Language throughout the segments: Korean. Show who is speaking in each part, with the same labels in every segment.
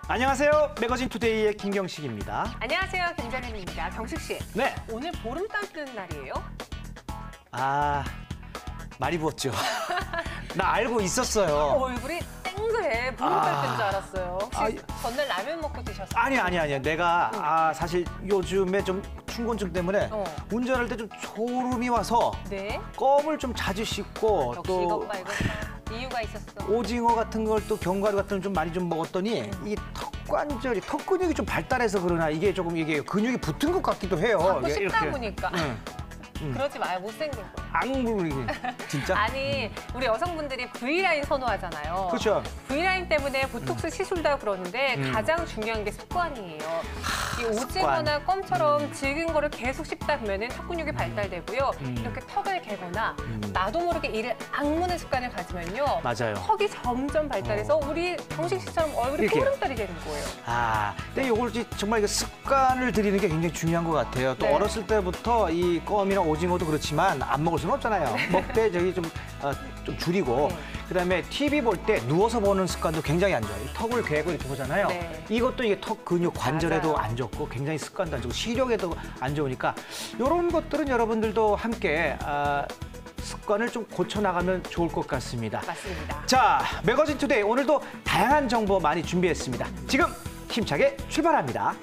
Speaker 1: 안녕하세요. 매거진 투데이의 김경식입니다.
Speaker 2: 안녕하세요. 김정현입니다. 경식 씨.
Speaker 1: 네.
Speaker 2: 오늘 보름달 뜨는 날이에요?
Speaker 1: 많이 부었죠. 나 알고 있었어요.
Speaker 2: 얼굴이 땡그해. 보름달 뜬 줄 알았어요. 혹시 전날 라면 먹고 드셨어요?
Speaker 1: 아니야. 내가 사실 요즘에 좀 충곤증 때문에 운전할 때 좀 졸음이 와서
Speaker 2: 네.
Speaker 1: 껌을 좀 자주 씹고
Speaker 2: 역시
Speaker 1: 또
Speaker 2: 이것 봐. 이유가 있었어.
Speaker 1: 오징어 같은 걸 또 견과류 같은 걸 좀 많이 좀 먹었더니 이 턱관절이 턱 근육이 좀 발달해서 그러나 이게 조금 이게 근육이 붙은 것 같기도 해요.
Speaker 2: 자꾸
Speaker 1: 이게
Speaker 2: 씹다 보니까.
Speaker 1: 응.
Speaker 2: 그러지 마요. 못생긴 거.
Speaker 1: 악물이 진짜.
Speaker 2: 아니, 우리 여성분들이 V라인 선호하잖아요.
Speaker 1: 그렇죠.
Speaker 2: V라인 때문에 보톡스 시술다 그러는데 가장 중요한 게 습관이에요. 이 오징어나 껌처럼 질긴 거를 계속 씹다 보면은 턱 근육이 발달되고요. 이렇게 턱을 개거나 나도 모르게 이를 악무는 습관을 가지면요.
Speaker 1: 맞아요.
Speaker 2: 턱이 점점 발달해서 우리 경식 씨처럼 얼굴이
Speaker 1: 이렇게.
Speaker 2: 보름달이 되는 거예요.
Speaker 1: 근데 이걸 정말 이거 습관을 들이는 게 굉장히 중요한 것 같아요. 또
Speaker 2: 네.
Speaker 1: 어렸을 때부터 이 껌이나 오징어도 그렇지만 안 먹을 수는 없잖아요. 먹되 좀 줄이고 그다음에 TV 볼 때 누워서 보는 습관도 굉장히 안 좋아요. 턱을 괴고 이렇게 보잖아요.
Speaker 2: 네.
Speaker 1: 이것도 이게 턱 근육 관절에도
Speaker 2: 맞아요.
Speaker 1: 안 좋고 굉장히 습관도 안 좋고 시력에도 안 좋으니까 이런 것들은 여러분들도 함께 습관을 좀 고쳐나가면 좋을 것 같습니다.
Speaker 2: 맞습니다.
Speaker 1: 자, 매거진 투데이 오늘도 다양한 정보 많이 준비했습니다. 지금 힘차게 출발합니다.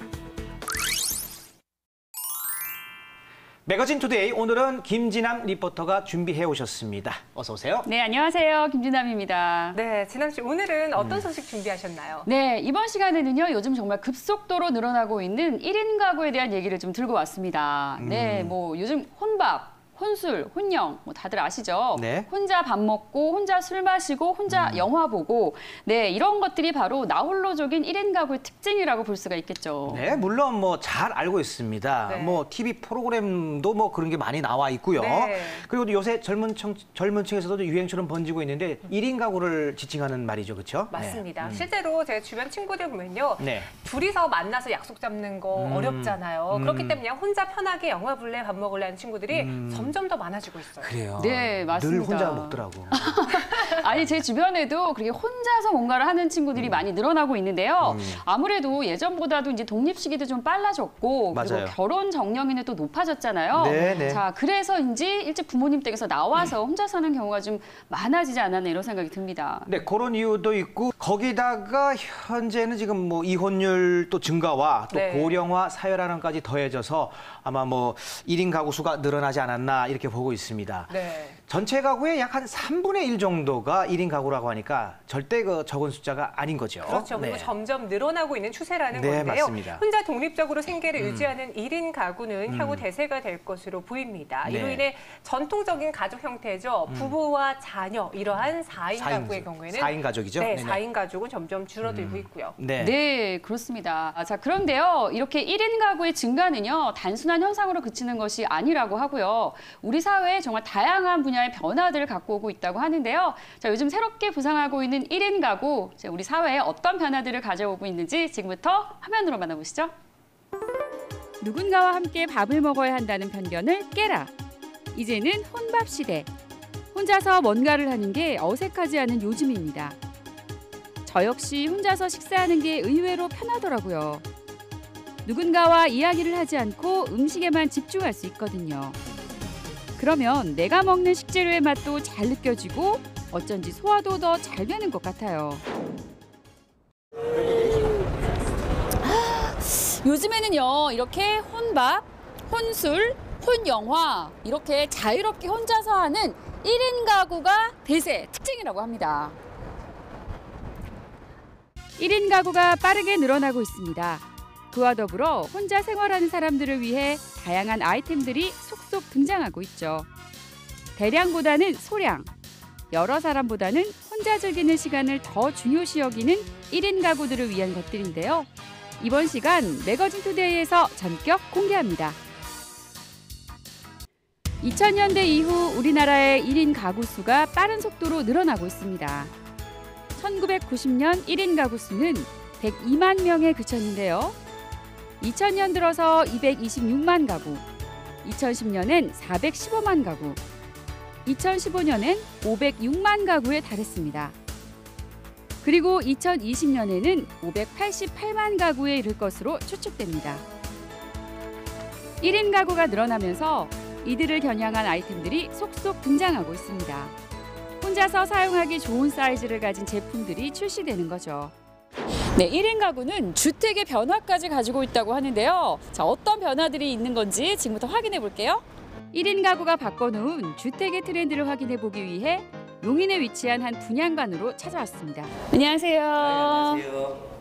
Speaker 1: 매거진 투데이 오늘은 김진남 리포터가 준비해 오셨습니다. 어서 오세요.
Speaker 3: 네, 안녕하세요. 김진남입니다.
Speaker 2: 네, 진남 씨 오늘은 어떤 소식 준비하셨나요?
Speaker 3: 네, 이번 시간에는요. 요즘 정말 급속도로 늘어나고 있는 1인 가구에 대한 얘기를 좀 들고 왔습니다. 네, 뭐 요즘 혼밥, 혼술, 혼영, 뭐 다들 아시죠?
Speaker 1: 네.
Speaker 3: 혼자 밥 먹고, 혼자 술 마시고, 혼자 영화 보고, 네, 이런 것들이 바로 나홀로족인 1인 가구의 특징이라고 볼 수가 있겠죠.
Speaker 1: 네, 물론 뭐 잘 알고 있습니다.
Speaker 2: 네.
Speaker 1: 뭐 TV 프로그램도 뭐 그런 게 많이 나와 있고요.
Speaker 2: 네.
Speaker 1: 그리고 요새 젊은 층에서도 유행처럼 번지고 있는데 1인 가구를 지칭하는 말이죠, 그렇죠?
Speaker 2: 맞습니다. 실제로 제 주변 친구들 보면요.
Speaker 1: 네.
Speaker 2: 둘이서 만나서 약속 잡는 거 어렵잖아요. 그렇기 때문에 그냥 혼자 편하게 영화 볼래, 밥 먹을래 하는 친구들이 점점 더 많아지고 있어요.
Speaker 1: 그래요.
Speaker 3: 네, 맞습니다.
Speaker 1: 늘 혼자 먹더라고.
Speaker 3: 아니, 제 주변에도 그렇게 혼자서 뭔가를 하는 친구들이 많이 늘어나고 있는데요. 아무래도 예전보다도 이제 독립 시기도 좀 빨라졌고,
Speaker 1: 맞아요.
Speaker 3: 그리고 결혼 정령이는 또 높아졌잖아요.
Speaker 1: 네.
Speaker 3: 자, 그래서인지 일찍 부모님 댁에서 나와서 혼자 사는 경우가 좀 많아지지 않았나 이런 생각이 듭니다.
Speaker 1: 네, 그런 이유도 있고 거기다가 현재는 지금 뭐 이혼율 또 증가와 또
Speaker 2: 네.
Speaker 1: 고령화 사회라는까지 더해져서 아마 뭐 1인 가구 수가 늘어나지 않았나 이렇게 보고 있습니다.
Speaker 2: 네.
Speaker 1: 전체 가구의 약 한 3분의 1 정도가 1인 가구라고 하니까 절대 그 적은 숫자가 아닌 거죠.
Speaker 2: 그렇죠. 그리고 점점 늘어나고 있는 추세라는
Speaker 1: 네,
Speaker 2: 건데요.
Speaker 1: 맞습니다.
Speaker 2: 혼자 독립적으로 생계를 유지하는 1인 가구는 향후 대세가 될 것으로 보입니다.
Speaker 1: 네.
Speaker 2: 이로 인해 전통적인 가족 형태죠. 부부와 자녀, 이러한 4인 가구의 경우에는
Speaker 1: 4인 가족이죠?
Speaker 2: 네,
Speaker 1: 네네.
Speaker 2: 4인 가족은 점점 줄어들고 있고요.
Speaker 1: 네.
Speaker 3: 네, 그렇습니다. 자, 그런데요. 이렇게 1인 가구의 증가는요. 단순한 현상으로 그치는 것이 아니라고 하고요. 우리 사회에 정말 다양한 분야의 변화들을 갖고 오고 있다고 하는데요. 자, 요즘 새롭게 부상하고 있는 1인 가구, 우리 사회에 어떤 변화들을 가져오고 있는지 지금부터 화면으로 만나보시죠. 누군가와 함께 밥을 먹어야 한다는 편견을 깨라. 이제는 혼밥 시대. 혼자서 뭔가를 하는 게 어색하지 않은 요즘입니다. 저 역시 혼자서 식사하는 게 의외로 편하더라고요. 누군가와 이야기를 하지 않고 음식에만 집중할 수 있거든요. 그러면 내가 먹는 식재료의 맛도 잘 느껴지고 어쩐지 소화도 더 잘 되는 것 같아요. 요즘에는요, 이렇게 혼밥, 혼술, 혼영화 이렇게 자유롭게 혼자서 하는 1인 가구가 대세 특징이라고 합니다. 1인 가구가 빠르게 늘어나고 있습니다. 그와 더불어 혼자 생활하는 사람들을 위해 다양한 아이템들이 속속 등장하고 있죠. 대량보다는 소량, 여러 사람보다는 혼자 즐기는 시간을 더 중요시 여기는 1인 가구들을 위한 것들인데요. 이번 시간 매거진 투데이에서 전격 공개합니다. 2000년대 이후 우리나라의 1인 가구 수가 빠른 속도로 늘어나고 있습니다. 1990년 1인 가구 수는 102만 명에 그쳤는데요. 2000년 들어서 226만 가구, 2010년엔 415만 가구, 2015년엔 506만 가구에 달했습니다. 그리고 2020년에는 588만 가구에 이를 것으로 추측됩니다. 1인 가구가 늘어나면서 이들을 겨냥한 아이템들이 속속 등장하고 있습니다. 혼자서 사용하기 좋은 사이즈를 가진 제품들이 출시되는 거죠. 네, 1인 가구는 주택의 변화까지 가지고 있다고 하는데요. 자, 어떤 변화들이 있는 건지 지금부터 확인해 볼게요. 1인 가구가 바꿔놓은 주택의 트렌드를 확인해 보기 위해 용인에 위치한 한 분양관으로 찾아왔습니다. 안녕하세요.
Speaker 4: 네, 안녕하세요.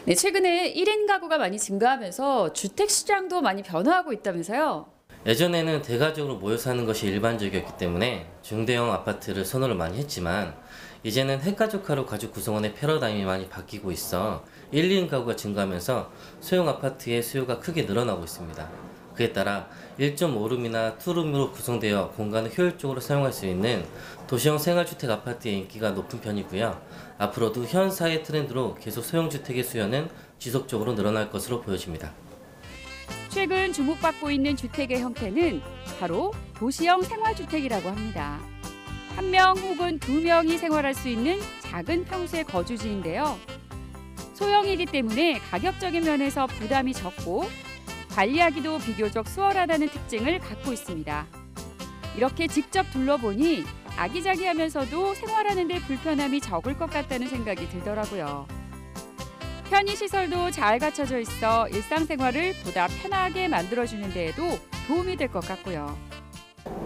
Speaker 3: 네, 최근에 1인 가구가 많이 증가하면서 주택 시장도 많이 변화하고 있다면서요?
Speaker 4: 예전에는 대가족으로 모여 사는 것이 일반적이었기 때문에 중대형 아파트를 선호를 많이 했지만 이제는 핵가족화로 가족 구성원의 패러다임이 많이 바뀌고 있어 1, 2인 가구가 증가하면서 소형 아파트의 수요가 크게 늘어나고 있습니다. 그에 따라 1.5룸이나 2룸으로 구성되어 공간을 효율적으로 사용할 수 있는 도시형 생활주택 아파트의 인기가 높은 편이고요. 앞으로도 현 사회 트렌드로 계속 소형주택의 수요는 지속적으로 늘어날 것으로 보여집니다.
Speaker 3: 최근 주목받고 있는 주택의 형태는 바로 도시형 생활주택이라고 합니다. 한 명 혹은 두 명이 생활할 수 있는 작은 평수의 거주지인데요. 소형이기 때문에 가격적인 면에서 부담이 적고 관리하기도 비교적 수월하다는 특징을 갖고 있습니다. 이렇게 직접 둘러보니 아기자기하면서도 생활하는 데 불편함이 적을 것 같다는 생각이 들더라고요. 편의시설도 잘 갖춰져 있어 일상생활을 보다 편하게 만들어주는 데에도 도움이 될 것 같고요.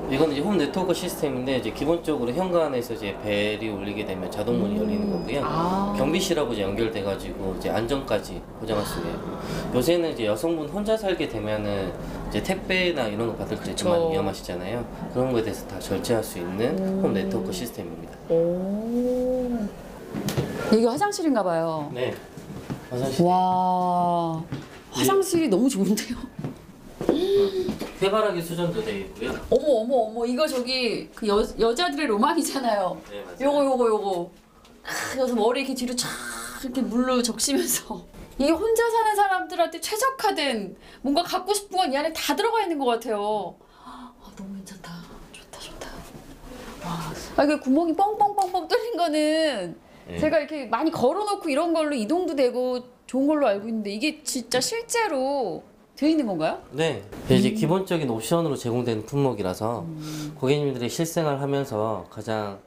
Speaker 4: 이건 이제 홈 네트워크 시스템인데 이제 기본적으로 현관에서 이제 벨이 울리게 되면 자동문이 열리는 거고요. 경비실하고 이제 연결돼가지고 이제 안전까지 보장할 수 있어요. 요새는 이제 여성분 혼자 살게 되면은 이제 택배나 이런 거 받을 때 좀 많이 위험하시잖아요. 그런 거에 대해서 다 절제할 수 있는 홈 네트워크 시스템입니다.
Speaker 3: 여기 화장실인가 봐요.
Speaker 4: 네. 화장실.
Speaker 3: 와, 화장실이 너무 좋은데요?
Speaker 4: 해바라기 수전도 되어 있고요.
Speaker 3: 어머, 이거 저기 그 여자들의 로망이잖아요.
Speaker 4: 네, 맞아요.
Speaker 3: 요거. 그래서 머리 이렇게 뒤로 쫙 이렇게 물로 적시면서 이게 혼자 사는 사람들한테 최적화된 뭔가 갖고 싶은 건 이 안에 다 들어가 있는 것 같아요. 너무 괜찮다. 좋다. 와, 이게 구멍이 뻥뻥뻥뻥 뚫린 거는
Speaker 4: 네.
Speaker 3: 제가 이렇게 많이 걸어놓고 이런 걸로 이동도 되고 좋은 걸로 알고 있는데 이게 진짜 실제로 되어 있는 건가요?
Speaker 4: 네. 이제 기본적인 옵션으로 제공되는 품목이라서 고객님들이 실생활 하면서 가장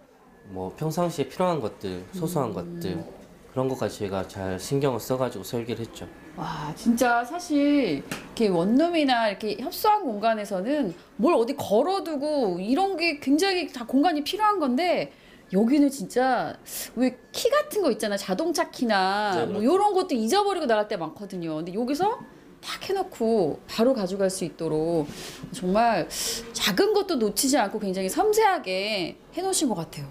Speaker 4: 뭐 평상시에 필요한 것들, 소소한 것들 그런 것까지 저희가 잘 신경을 써가지고 설계를 했죠.
Speaker 3: 와, 진짜 사실 이렇게 원룸이나 이렇게 협소한 공간에서는 뭘 어디 걸어두고 이런 게 굉장히 다 공간이 필요한 건데 여기는 진짜 왜 키 같은 거 있잖아, 자동차 키나
Speaker 4: 네,
Speaker 3: 뭐 이런 것도 잊어버리고 나갈 때 많거든요. 근데 여기서 딱 해놓고 바로 가져갈 수 있도록 정말 작은 것도 놓치지 않고 굉장히 섬세하게 해놓으신 것 같아요.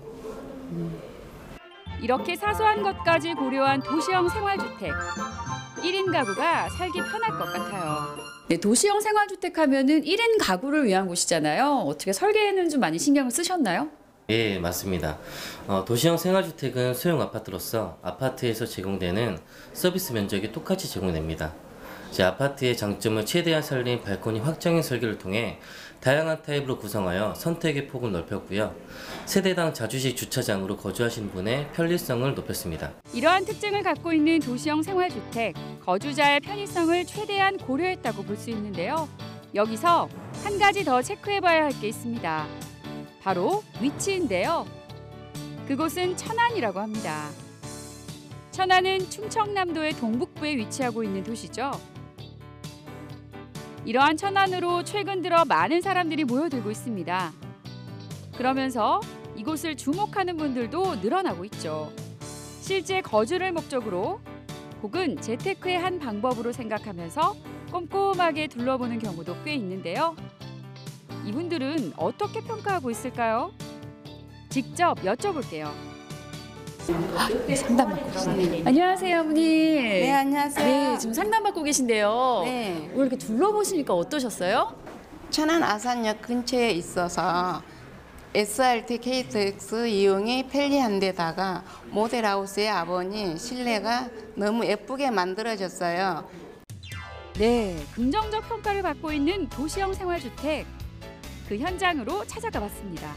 Speaker 3: 이렇게 사소한 것까지 고려한 도시형 생활주택. 1인 가구가 살기 편할 것 같아요. 네, 도시형 생활주택 하면은 1인 가구를 위한 곳이잖아요. 어떻게 설계에는 좀 많이 신경을 쓰셨나요?
Speaker 4: 예, 맞습니다. 도시형 생활주택은 소형 아파트로서 아파트에서 제공되는 서비스 면적이 똑같이 제공됩니다. 제 아파트의 장점을 최대한 살린 발코니 확장형 설계를 통해 다양한 타입으로 구성하여 선택의 폭을 넓혔고요. 세대당 자주식 주차장으로 거주하시는 분의 편리성을 높였습니다. 이러한 특징을 갖고 있는 도시형 생활주택, 거주자의 편의성을 최대한 고려했다고 볼 수 있는데요. 여기서 한 가지 더 체크해봐야 할 게 있습니다. 바로 위치인데요. 그곳은 천안이라고 합니다. 천안은 충청남도의 동북부에 위치하고 있는 도시죠. 이러한 천안으로 최근 들어 많은 사람들이 모여들고 있습니다. 그러면서 이곳을 주목하는 분들도 늘어나고 있죠. 실제 거주를 목적으로 혹은 재테크의 한 방법으로 생각하면서 꼼꼼하게 둘러보는 경우도 꽤 있는데요. 이분들은 어떻게 평가하고 있을까요? 직접 여쭤볼게요. 상담 받고 계시네요. 안녕하세요, 어머니.
Speaker 5: 네, 안녕하세요.
Speaker 3: 네, 지금 상담 받고 계신데요.
Speaker 5: 네.
Speaker 3: 오늘 이렇게 둘러보시니까 어떠셨어요?
Speaker 5: 천안 아산역 근처에 있어서 SRT KTX 이용이 편리한 데다가 모델하우스의 아버님 실내가 너무 예쁘게 만들어졌어요.
Speaker 3: 네, 긍정적 평가를 받고 있는 도시형 생활주택. 그 현장으로 찾아가 봤습니다.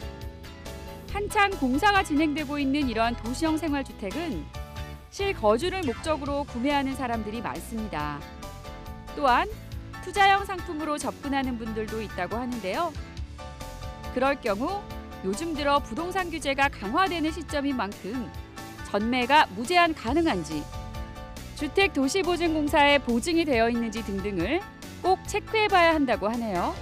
Speaker 3: 한창 공사가 진행되고 있는 이러한 도시형 생활주택은 실거주를 목적으로 구매하는 사람들이 많습니다. 또한 투자형 상품으로 접근하는 분들도 있다고 하는데요. 그럴 경우 요즘 들어 부동산 규제가 강화되는 시점인 만큼 전매가 무제한 가능한지, 주택도시보증공사에 보증이 되어 있는지 등등을 꼭 체크해봐야 한다고 하네요.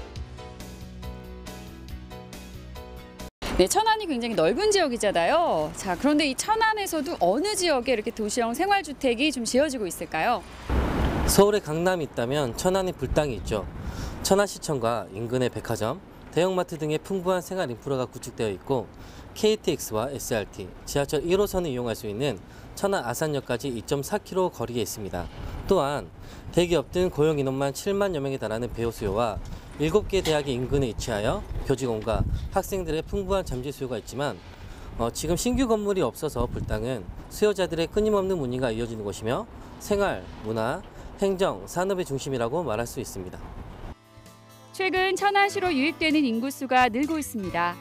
Speaker 3: 네, 천안이 굉장히 넓은 지역이잖아요. 자, 그런데 이 천안에서도 어느 지역에 이렇게 도시형 생활주택이 좀 지어지고 있을까요?
Speaker 4: 서울에 강남이 있다면 천안에 불당이 있죠. 천안시청과 인근의 백화점, 대형마트 등의 풍부한 생활 인프라가 구축되어 있고 KTX와 SRT, 지하철 1호선을 이용할 수 있는 천안 아산역까지 2.4km 거리에 있습니다. 또한 대기업 등 고용 인원만 7만여 명에 달하는 배우 수요와 7개 대학이 인근에 위치하여 교직원과 학생들의 풍부한 잠재 수요가 있지만 지금 신규 건물이 없어서 불당은 수요자들의 끊임없는 문의가 이어지는 곳이며 생활, 문화, 행정, 산업의 중심이라고 말할 수 있습니다.
Speaker 3: 최근 천안시로 유입되는 인구수가 늘고 있습니다.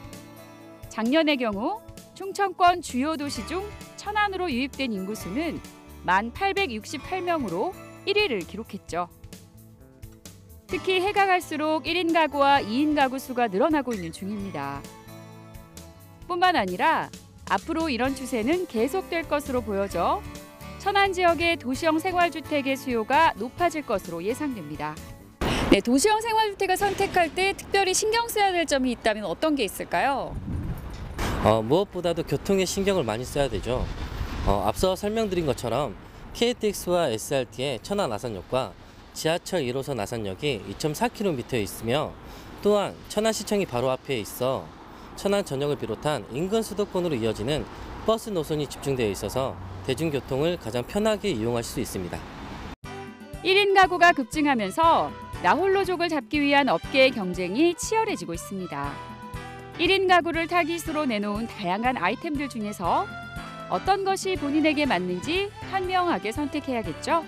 Speaker 3: 작년의 경우 충청권 주요 도시 중 천안으로 유입된 인구수는 1868명으로 1위를 기록했죠. 특히 해가 갈수록 1인 가구와 2인 가구 수가 늘어나고 있는 중입니다. 뿐만 아니라 앞으로 이런 추세는 계속될 것으로 보여져 천안 지역의 도시형 생활주택의 수요가 높아질 것으로 예상됩니다. 네, 도시형 생활주택을 선택할 때 특별히 신경 써야 될 점이 있다면 어떤 게 있을까요?
Speaker 4: 무엇보다도 교통에 신경을 많이 써야 되죠. 앞서 설명드린 것처럼 KTX와 SRT의 천안 아산역과 지하철 1호선 아산역이 2.4km에 있으며 또한 천안시청이 바로 앞에 있어 천안 전역을 비롯한 인근 수도권으로 이어지는 버스 노선이 집중되어 있어서 대중교통을 가장 편하게 이용하실 수 있습니다.
Speaker 3: 1인 가구가 급증하면서 나홀로족을 잡기 위한 업계의 경쟁이 치열해지고 있습니다. 1인 가구를 타깃으로 내놓은 다양한 아이템들 중에서 어떤 것이 본인에게 맞는지 현명하게 선택해야겠죠.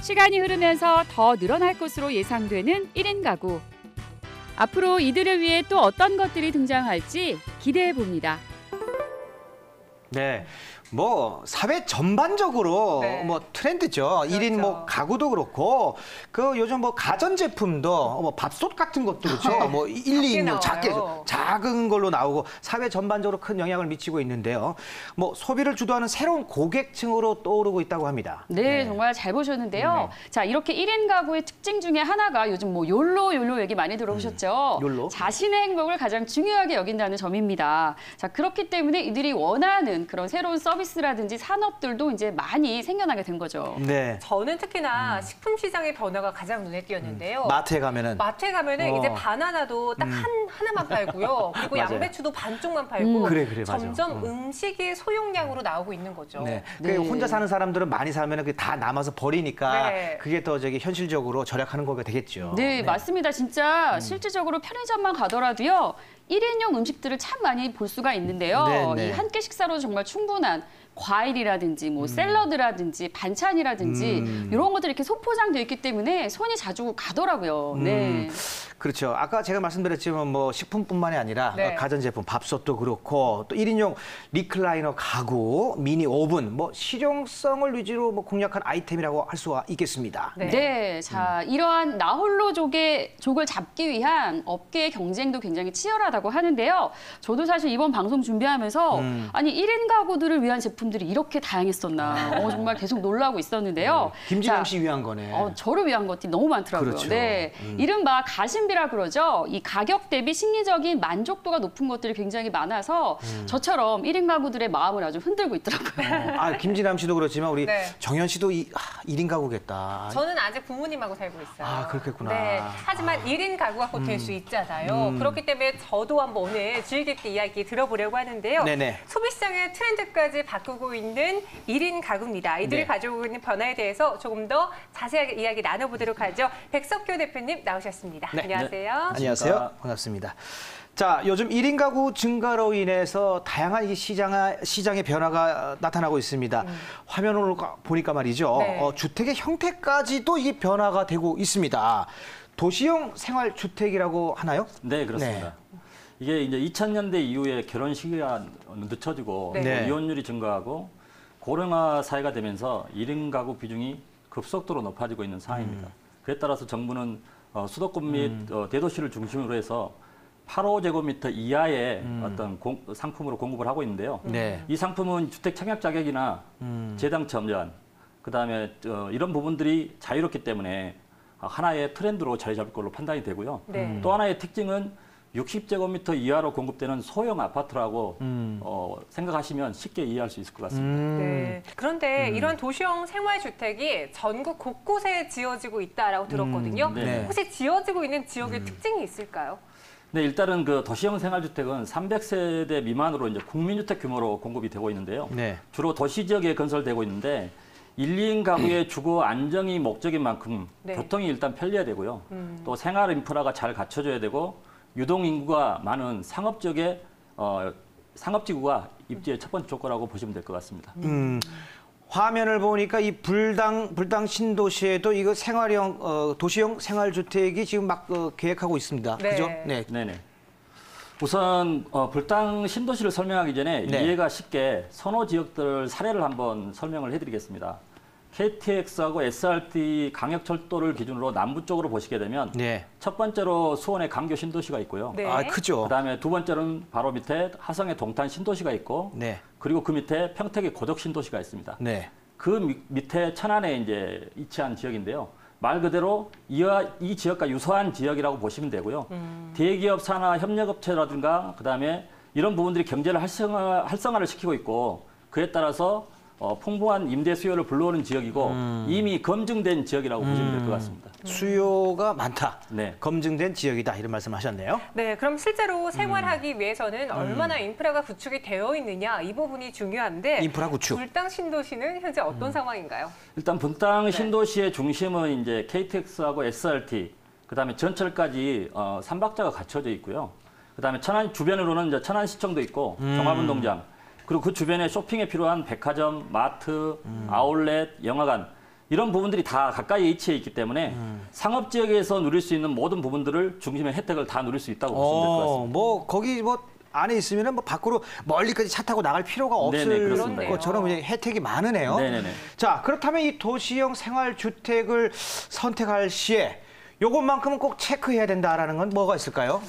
Speaker 3: 시간이 흐르면서 더 늘어날 것으로 예상되는 1인 가구. 앞으로 이들을 위해 또 어떤 것들이 등장할지 기대해 봅니다.
Speaker 1: 네. 뭐 사회 전반적으로
Speaker 2: 네.
Speaker 1: 뭐 트렌드죠.
Speaker 2: 그렇죠.
Speaker 1: 1인 뭐 가구도 그렇고 그 요즘 뭐 가전 제품도 뭐 밥솥 같은 것도 그렇죠. 뭐 1, 2인용 작게
Speaker 2: 나와요.
Speaker 1: 작은 걸로 나오고 사회 전반적으로 큰 영향을 미치고 있는데요. 뭐 소비를 주도하는 새로운 고객층으로 떠오르고 있다고 합니다.
Speaker 3: 네, 정말 잘 보셨는데요. 자, 이렇게 1인 가구의 특징 중에 하나가 요즘 뭐 욜로 얘기 많이 들어보셨죠?
Speaker 1: 욜로?
Speaker 3: 자신의 행복을 가장 중요하게 여긴다는 점입니다. 자, 그렇기 때문에 이들이 원하는 그런 새로운 서비스라든지 산업들도 이제 많이 생겨나게 된 거죠.
Speaker 1: 네.
Speaker 2: 저는 특히나 식품 시장의 변화가 가장 눈에 띄었는데요.
Speaker 1: 마트에 가면은
Speaker 2: 마트에 가면은
Speaker 1: 어.
Speaker 2: 이제 바나나도 딱 하나만 팔고요. 그리고
Speaker 1: 맞아요.
Speaker 2: 양배추도 반쪽만 팔고
Speaker 1: 그래, 맞아.
Speaker 2: 점점 음식이 소용량으로 나오고 있는 거죠.
Speaker 1: 네.
Speaker 3: 네.
Speaker 1: 그 혼자 사는 사람들은 많이 사면은 그게 다 남아서 버리니까
Speaker 2: 네.
Speaker 1: 그게 더 현실적으로 절약하는 거가 되겠죠.
Speaker 3: 네, 맞습니다. 진짜 실질적으로 편의점만 가더라도요. 1인용 음식들을 참 많이 볼 수가 있는데요.
Speaker 1: 네, 네.
Speaker 3: 이 한 끼 식사로 정말 충분한 과일이라든지 뭐 샐러드라든지 반찬이라든지 이런 것들이 이렇게 소포장되어 있기 때문에 손이 자주 가더라고요. 네.
Speaker 1: 그렇죠. 아까 제가 말씀드렸지만 뭐 식품뿐만이 아니라
Speaker 2: 네.
Speaker 1: 가전제품, 밥솥도 그렇고 또 1인용 리클라이너 가구, 미니 오븐, 뭐 실용성을 위주로 뭐 공략한 아이템이라고 할 수가 있겠습니다.
Speaker 2: 네.
Speaker 3: 네, 자 이러한 나홀로족을 잡기 위한 업계의 경쟁도 굉장히 치열하다고 하는데요. 저도 사실 이번 방송 준비하면서 아니 1인 가구들을 위한 제품들이 이렇게 다양했었나 정말 계속 놀라고 있었는데요.
Speaker 1: 김진영
Speaker 3: 자,
Speaker 1: 씨 위한 거네.
Speaker 3: 저를 위한 것들이 너무 많더라고요.
Speaker 1: 그렇죠.
Speaker 3: 네, 이른바 가심비라 그러죠. 이 가격 대비 심리적인 만족도가 높은 것들이 굉장히 많아서 저처럼 1인 가구들의 마음을 아주 흔들고 있더라고요.
Speaker 1: 김진남 씨도 그렇지만 우리
Speaker 2: 네.
Speaker 1: 정현 씨도 1인 가구겠다.
Speaker 2: 저는 아직 부모님하고 살고 있어요.
Speaker 1: 아, 그렇겠구나.
Speaker 2: 네. 하지만 1인 가구가 곧 될 수 있잖아요. 그렇기 때문에 저도 한번 오늘 즐겁게 이야기 들어보려고 하는데요.
Speaker 1: 네네.
Speaker 2: 소비시장의 트렌드까지 바꾸고 있는 1인 가구입니다. 이들이
Speaker 1: 네.
Speaker 2: 가지고 있는 변화에 대해서 조금 더 자세하게 이야기 나눠보도록 하죠. 백석규 대표님 나오셨습니다.
Speaker 1: 네.
Speaker 2: 안녕하세요.
Speaker 1: 안녕하세요. 반갑습니다. 자, 요즘 1인 가구 증가로 인해서 다양한 이 시장의 변화가 나타나고 있습니다. 화면을 보니까 말이죠.
Speaker 2: 네.
Speaker 1: 주택의 형태까지도 이게 변화가 되고 있습니다. 도시형 생활주택이라고 하나요?
Speaker 6: 네, 그렇습니다. 이게 이제 2000년대 이후에 결혼 시기가 늦춰지고
Speaker 2: 네.
Speaker 1: 네.
Speaker 6: 이혼율이 증가하고 고령화 사회가 되면서 1인 가구 비중이 급속도로 높아지고 있는 상황입니다. 그에 따라서 정부는 수도권 및 대도시를 중심으로 해서 8호제곱미터 이하의 어떤 상품으로 공급을 하고 있는데요.
Speaker 1: 네.
Speaker 6: 이 상품은 주택 청약 자격이나 재당첨 제한, 그다음에 이런 부분들이 자유롭기 때문에 하나의 트렌드로 자리 잡을 걸로 판단이 되고요.
Speaker 2: 네.
Speaker 6: 또 하나의 특징은 60제곱미터 이하로 공급되는 소형 아파트라고 생각하시면 쉽게 이해할 수 있을 것 같습니다.
Speaker 2: 네. 그런데 이런 도시형 생활주택이 전국 곳곳에 지어지고 있다라고 들었거든요.
Speaker 6: 네.
Speaker 2: 혹시 지어지고 있는 지역의 특징이 있을까요?
Speaker 6: 네, 일단은 그 도시형 생활주택은 300세대 미만으로 이제 국민주택 규모로 공급이 되고 있는데요.
Speaker 1: 네.
Speaker 6: 주로 도시 지역에 건설되고 있는데 1, 2인 가구의 주거 안정이 목적인 만큼
Speaker 2: 네.
Speaker 6: 교통이 일단 편리해야 되고요. 또 생활 인프라가 잘 갖춰져야 되고 유동 인구가 많은 상업지역에 상업지구가 입지의 첫 번째 조건이라고 보시면 될 것 같습니다.
Speaker 1: 화면을 보니까 이 불당 신도시에도 이거 생활형 도시형 생활주택이 지금 막 계획하고 있습니다.
Speaker 2: 네.
Speaker 1: 그죠? 네.
Speaker 6: 네네. 우선 불당 신도시를 설명하기 전에
Speaker 1: 네.
Speaker 6: 이해가 쉽게 선호 지역들 사례를 한번 설명을 해드리겠습니다. KTX하고 SRT 강역철도를 기준으로 남부 쪽으로 보시게 되면
Speaker 1: 네.
Speaker 6: 첫 번째로 수원의 강교 신도시가 있고요.
Speaker 2: 네.
Speaker 1: 아, 크죠.
Speaker 6: 그다음에 두 번째는 바로 밑에 하성의 동탄 신도시가 있고
Speaker 1: 네.
Speaker 6: 그리고 그 밑에 평택의 고덕 신도시가 있습니다.
Speaker 1: 네.
Speaker 6: 그 밑에 천안에 이제 위치한 지역인데요. 말 그대로 이 지역과 유사한 지역이라고 보시면 되고요. 대기업 산하 협력업체라든가 그다음에 이런 부분들이 경제를 활성화를 시키고 있고 그에 따라서 풍부한 임대 수요를 불러오는 지역이고 이미 검증된 지역이라고 보시면 될 것 같습니다.
Speaker 1: 수요가 많다.
Speaker 6: 네.
Speaker 1: 검증된 지역이다. 이런 말씀하셨네요.
Speaker 2: 네, 그럼 실제로 생활하기 위해서는 얼마나 인프라가 구축이 되어 있느냐 이 부분이 중요한데
Speaker 1: 인프라 구축.
Speaker 2: 불당 신도시는 현재 어떤 상황인가요?
Speaker 6: 일단 분당 신도시의 중심은 이제 KTX하고 SRT, 그다음에 전철까지 3박자가 갖춰져 있고요. 그다음에 천안 주변으로는 이제 천안시청도 있고 종합운동장, 그리고 그 주변에 쇼핑에 필요한 백화점, 마트, 아울렛, 영화관 이런 부분들이 다 가까이 위치해 있기 때문에 상업지역에서 누릴 수 있는 모든 부분들을 중심의 혜택을 다 누릴 수 있다고 보시면 될 것 같습니다.
Speaker 1: 뭐 거기 뭐 안에 있으면은 뭐 밖으로 멀리까지 차 타고 나갈 필요가
Speaker 6: 네네,
Speaker 1: 없을
Speaker 6: 그렇습니다.
Speaker 1: 것처럼 이제 혜택이 많으네요.
Speaker 6: 네네네.
Speaker 1: 자, 그렇다면 이 도시형 생활주택을 선택할 시에 요것만큼은 꼭 체크해야 된다라는 건 뭐가 있을까요?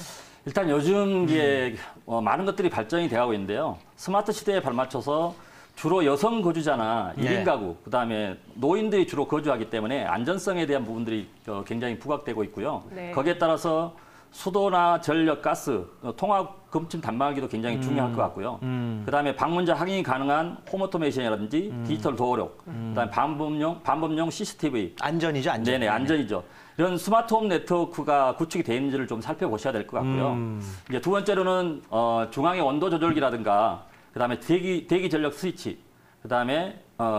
Speaker 6: 일단 요즘 이게 많은 것들이 발전이 되어가고 있는데요. 스마트 시대에 발맞춰서 주로 여성 거주자나
Speaker 1: 네.
Speaker 6: 1인 가구, 그다음에 노인들이 주로 거주하기 때문에 안전성에 대한 부분들이 굉장히 부각되고 있고요.
Speaker 2: 네.
Speaker 6: 거기에 따라서 수도나 전력, 가스, 통합 금침 단말기도 굉장히 중요할 것 같고요. 그다음에 방문자 확인이 가능한 홈오토메이션이라든지 디지털 도어록, 그다음에 반범용 CCTV,
Speaker 1: 안전이죠, 안전.
Speaker 6: 네네, 안전이죠. 이런 스마트홈 네트워크가 구축이 되어 있는지를 좀 살펴보셔야 될 것 같고요. 이제 두 번째로는 중앙의 온도 조절기라든가, 그다음에 대기 전력 스위치, 그다음에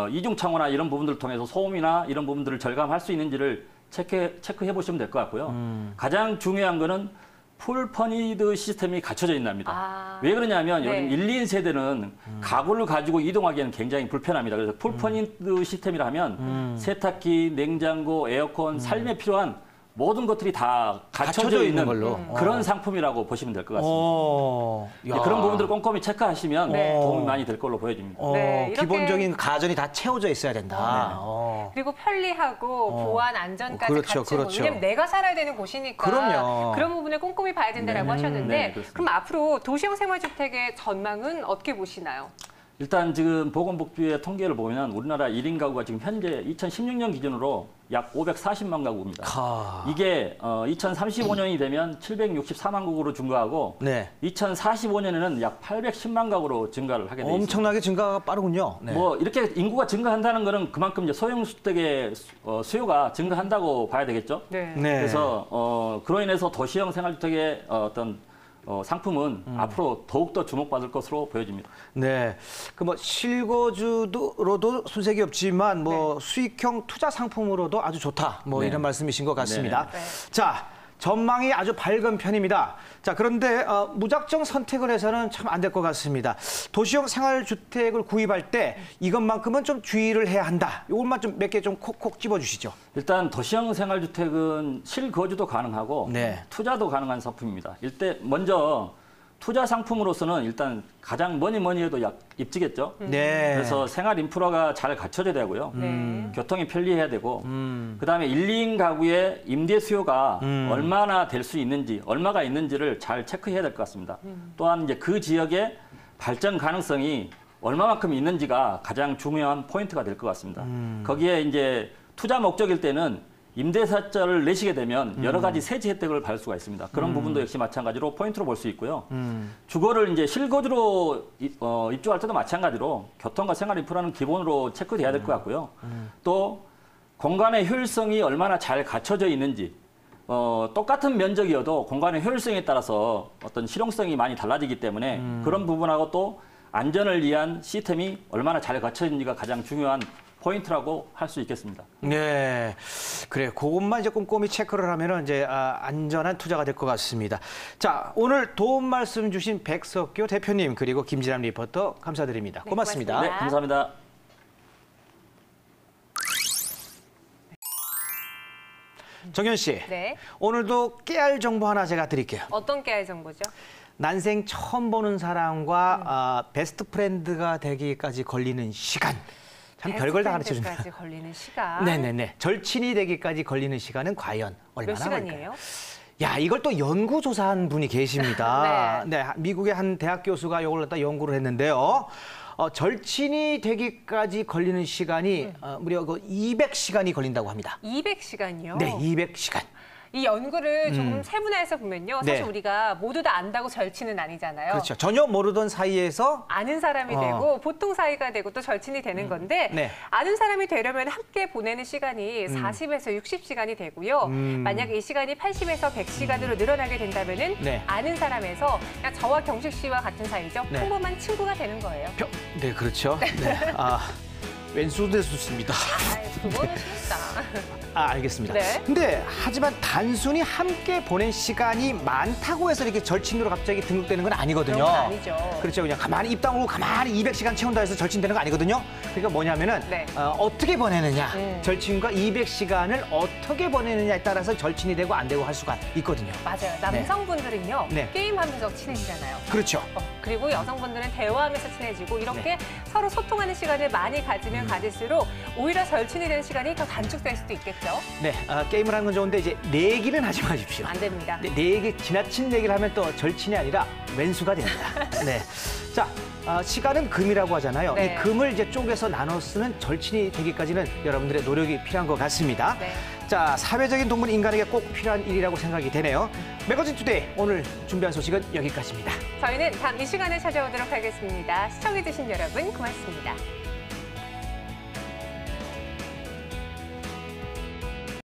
Speaker 6: 이중 창호나 이런 부분들을 통해서 소음이나 이런 부분들을 절감할 수 있는지를 체크해 보시면 될 것 같고요. 가장 중요한 거는 풀 퍼니드 시스템이 갖춰져 있답니다.
Speaker 2: 아.
Speaker 6: 왜 그러냐면
Speaker 2: 네.
Speaker 6: 요즘 1, 2인 세대는 가구를 가지고 이동하기에는 굉장히 불편합니다. 그래서 풀 퍼니드 시스템이라 하면 세탁기, 냉장고, 에어컨, 삶에 필요한 모든 것들이 다 갖춰져 있는
Speaker 1: 걸로.
Speaker 6: 그런 상품이라고 보시면 될 것 같습니다.
Speaker 1: 야.
Speaker 6: 그런 부분들을 꼼꼼히 체크하시면
Speaker 2: 네.
Speaker 6: 도움이 많이 될 걸로 보여집니다.
Speaker 2: 네, 이렇게-
Speaker 1: 기본적인 가전이 다 채워져 있어야 된다.
Speaker 2: 그리고 편리하고 보안 안전까지
Speaker 1: 그렇죠,
Speaker 2: 갖추고
Speaker 1: 그렇죠.
Speaker 2: 왜냐면 내가 살아야 되는 곳이니까
Speaker 1: 그럼요.
Speaker 2: 그런 부분을 꼼꼼히 봐야 된다라고 하셨는데
Speaker 6: 네, 그렇습니다.
Speaker 2: 그럼 앞으로 도시형 생활주택의 전망은 어떻게 보시나요?
Speaker 6: 일단 지금 보건복지부의 통계를 보면 우리나라 1인 가구가 지금 현재 2016년 기준으로 약 540만 가구입니다. 이게 2035년이 되면 764만 가구로 증가하고
Speaker 1: 네.
Speaker 6: 2045년에는 약 810만 가구로 증가를 하게 되어 있습니다.
Speaker 1: 엄청나게 증가가 빠르군요. 네.
Speaker 6: 뭐 이렇게 인구가 증가한다는 거는 그만큼 이제 소형 주택의 수요가 증가한다고 봐야 되겠죠.
Speaker 2: 네.
Speaker 1: 네.
Speaker 6: 그래서 그로 인해서 도시형 생활주택의 어떤 상품은 앞으로 더욱더 주목받을 것으로 보여집니다.
Speaker 1: 네. 그 뭐 실거주로도 손색이 없지만 뭐 수익형 투자 상품으로도 아주 좋다. 뭐
Speaker 6: 네.
Speaker 1: 이런 말씀이신 것 같습니다.
Speaker 2: 네.
Speaker 1: 자, 전망이 아주 밝은 편입니다. 자, 그런데 무작정 선택을 해서는 참 안 될 것 같습니다. 도시형 생활주택을 구입할 때 이것만큼은 좀 주의를 해야 한다. 이것만 좀 몇 개 좀 콕콕 집어주시죠.
Speaker 6: 일단 도시형 생활주택은 실거주도 가능하고
Speaker 1: 네.
Speaker 6: 투자도 가능한 상품입니다. 먼저 투자 상품으로서는 일단 가장 뭐니 해도 입지겠죠.
Speaker 1: 네.
Speaker 6: 그래서 생활 인프라가 잘 갖춰져야 되고요. 교통이 편리해야 되고 그다음에 1, 2인 가구의 임대 수요가 얼마나 될 수 있는지, 얼마가 있는지를 잘 체크해야 될 것 같습니다. 또한 이제 그 지역의 발전 가능성이 얼마만큼 있는지가 가장 중요한 포인트가 될 것 같습니다. 거기에 이제 투자 목적일 때는 임대사자를 내시게 되면 여러 가지 세제 혜택을 받을 수가 있습니다. 그런 부분도 역시 마찬가지로 포인트로 볼 수 있고요. 주거를 이제 실거주로 입주할 때도 마찬가지로 교통과 생활 인프라는 기본으로 체크돼야 될 것 같고요. 또 공간의 효율성이 얼마나 잘 갖춰져 있는지, 똑같은 면적이어도 공간의 효율성에 따라서 어떤 실용성이 많이 달라지기 때문에 그런 부분하고 또 안전을 위한 시스템이 얼마나 잘 갖춰져 있는지가 가장 중요한 포인트라고 할 수 있겠습니다.
Speaker 1: 네, 그래 그것만 이제 꼼꼼히 체크를 하면은 이제 안전한 투자가 될 것 같습니다. 자, 오늘 도움 말씀 주신 백석규 대표님 그리고 김진남 리포터 감사드립니다.
Speaker 2: 네,
Speaker 1: 고맙습니다.
Speaker 6: 네, 감사합니다.
Speaker 1: 정현 씨,
Speaker 2: 네.
Speaker 1: 오늘도 깨알 정보 하나 제가 드릴게요.
Speaker 2: 어떤 깨알 정보죠?
Speaker 1: 난생 처음 보는 사람과 베스트 프렌드가 되기까지 걸리는 시간. 참 별걸 다 가르쳐 줍니다.
Speaker 2: 까지 걸리는 시간.
Speaker 1: 네네네. 절친이 되기까지 걸리는 시간은 과연 얼마나
Speaker 2: 몇 시간이에요?
Speaker 1: 걸릴까요? 야, 이걸 또 연구조사한 분이 계십니다. 네. 미국의 한 대학 교수가 이걸 갖다 연구를 했는데요. 절친이 되기까지 걸리는 시간이 무려 200시간이 걸린다고 합니다.
Speaker 2: 200시간이요?
Speaker 1: 네, 200시간.
Speaker 2: 이 연구를 조금 세분화해서 보면요. 사실
Speaker 1: 네.
Speaker 2: 우리가 모두 다 안다고 절친은 아니잖아요.
Speaker 1: 그렇죠. 전혀 모르던 사이에서
Speaker 2: 아는 사람이 되고 보통 사이가 되고 또 절친이 되는 건데
Speaker 1: 네.
Speaker 2: 아는 사람이 되려면 함께 보내는 시간이 40에서 60시간이 되고요. 만약에 이 시간이 80에서 100시간으로 늘어나게 된다면은
Speaker 1: 네.
Speaker 2: 아는 사람에서 그냥 저와 경식 씨와 같은 사이죠.
Speaker 1: 네.
Speaker 2: 평범한 친구가 되는 거예요.
Speaker 1: 네, 그렇죠. 네. 왼수도 좋습니다.
Speaker 2: 그거는 쉽다.
Speaker 1: 알겠습니다.
Speaker 2: 네.
Speaker 1: 근데 하지만 단순히 함께 보낸 시간이 많다고 해서 이렇게 절친으로 갑자기 등록되는 건 아니거든요.
Speaker 2: 그런 건 아니죠.
Speaker 1: 그렇죠. 그냥 가만히 입 다물고 가만히 200시간 채운다 해서 절친되는 거 아니거든요. 그러니까 뭐냐면은
Speaker 2: 네.
Speaker 1: 어떻게 보내느냐, 절친과 200시간을 어떻게 보내느냐에 따라서 절친이 되고 안 되고 할 수가 있거든요.
Speaker 2: 맞아요. 남성분들은요.
Speaker 1: 네.
Speaker 2: 게임하면서 친해지잖아요.
Speaker 1: 그렇죠.
Speaker 2: 그리고 여성분들은 대화하면서 친해지고 이렇게 서로 소통하는 시간을 많이 가지면 가질수록 오히려 절친이 되는 시간이 더 단축될 수도 있겠죠.
Speaker 1: 네, 게임을 하는 건 좋은데 이제 내기는 하지 마십시오.
Speaker 2: 안 됩니다.
Speaker 1: 내기, 지나친 내기를 하면 또 절친이 아니라 왼수가 됩니다. 네. 자, 시간은 금이라고 하잖아요.
Speaker 2: 네.
Speaker 1: 이 금을 이제 쪼개서 나눠 쓰는 절친이 되기까지는 여러분들의 노력이 필요한 것 같습니다.
Speaker 2: 네.
Speaker 1: 자, 사회적인 동물 인간에게 꼭 필요한 일이라고 생각이 되네요. 매거진 투데이 오늘 준비한 소식은 여기까지입니다.
Speaker 2: 저희는 다음 이 시간에 찾아오도록 하겠습니다. 시청해주신 여러분 고맙습니다.